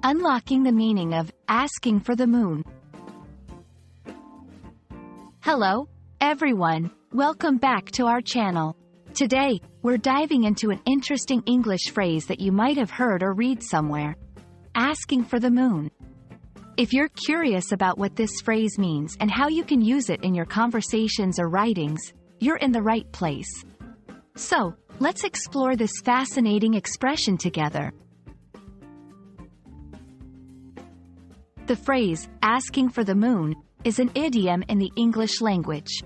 Unlocking the meaning of asking for the moon. Hello, everyone. Welcome back to our channel. Today, we're diving into an interesting English phrase that you might have heard or read somewhere. Asking for the moon. If you're curious about what this phrase means and how you can use it in your conversations or writings, you're in the right place. So, let's explore this fascinating expression together. The phrase, asking for the moon, is an idiom in the English language.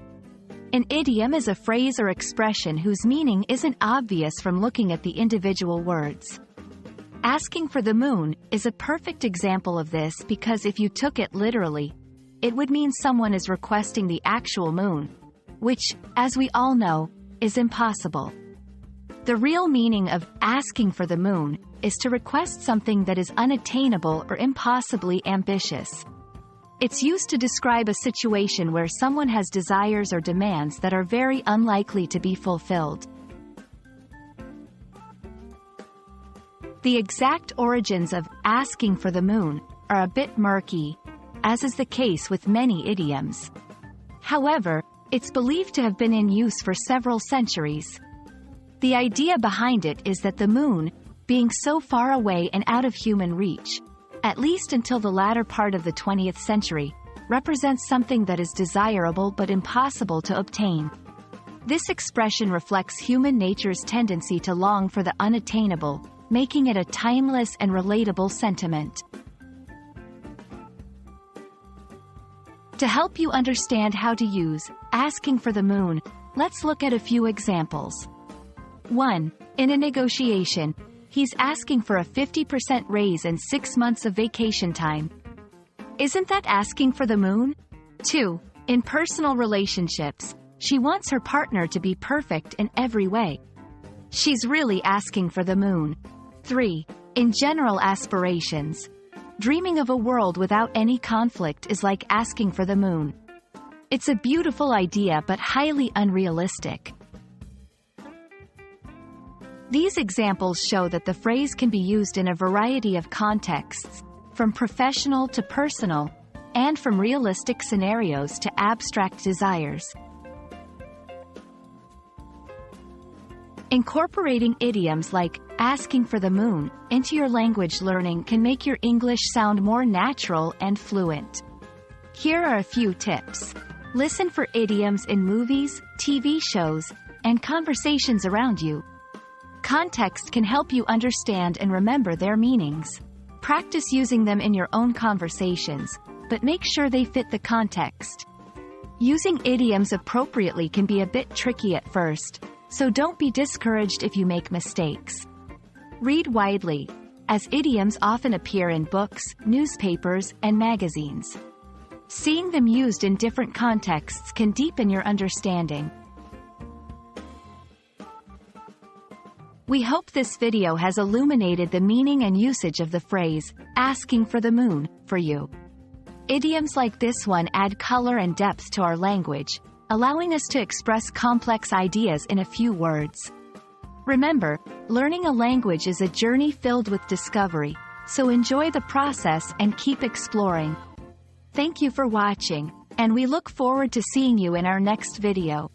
An idiom is a phrase or expression whose meaning isn't obvious from looking at the individual words. Asking for the moon is a perfect example of this because if you took it literally, it would mean someone is requesting the actual moon, which, as we all know, is impossible. The real meaning of asking for the moon is to request something that is unattainable or impossibly ambitious. It's used to describe a situation where someone has desires or demands that are very unlikely to be fulfilled. The exact origins of asking for the moon are a bit murky, as is the case with many idioms. However, it's believed to have been in use for several centuries. The idea behind it is that the moon, being so far away and out of human reach, at least until the latter part of the 20th century, represents something that is desirable but impossible to obtain. This expression reflects human nature's tendency to long for the unattainable, making it a timeless and relatable sentiment. To help you understand how to use asking for the moon, let's look at a few examples. 1. In a negotiation, he's asking for a 50% raise and 6 months of vacation time. Isn't that asking for the moon? 2. In personal relationships, she wants her partner to be perfect in every way. She's really asking for the moon. 3. In general aspirations, dreaming of a world without any conflict is like asking for the moon. It's a beautiful idea but highly unrealistic. These examples show that the phrase can be used in a variety of contexts, from professional to personal, and from realistic scenarios to abstract desires. Incorporating idioms like asking for the moon into your language learning can make your English sound more natural and fluent. Here are a few tips. Listen for idioms in movies, TV shows, and conversations around you. Context can help you understand and remember their meanings. Practice using them in your own conversations, but make sure they fit the context. Using idioms appropriately can be a bit tricky at first, so don't be discouraged if you make mistakes. Read widely, as idioms often appear in books, newspapers, and magazines. Seeing them used in different contexts can deepen your understanding. We hope this video has illuminated the meaning and usage of the phrase, asking for the moon, for you. Idioms like this one add color and depth to our language, allowing us to express complex ideas in a few words. Remember, learning a language is a journey filled with discovery, so enjoy the process and keep exploring. Thank you for watching, and we look forward to seeing you in our next video.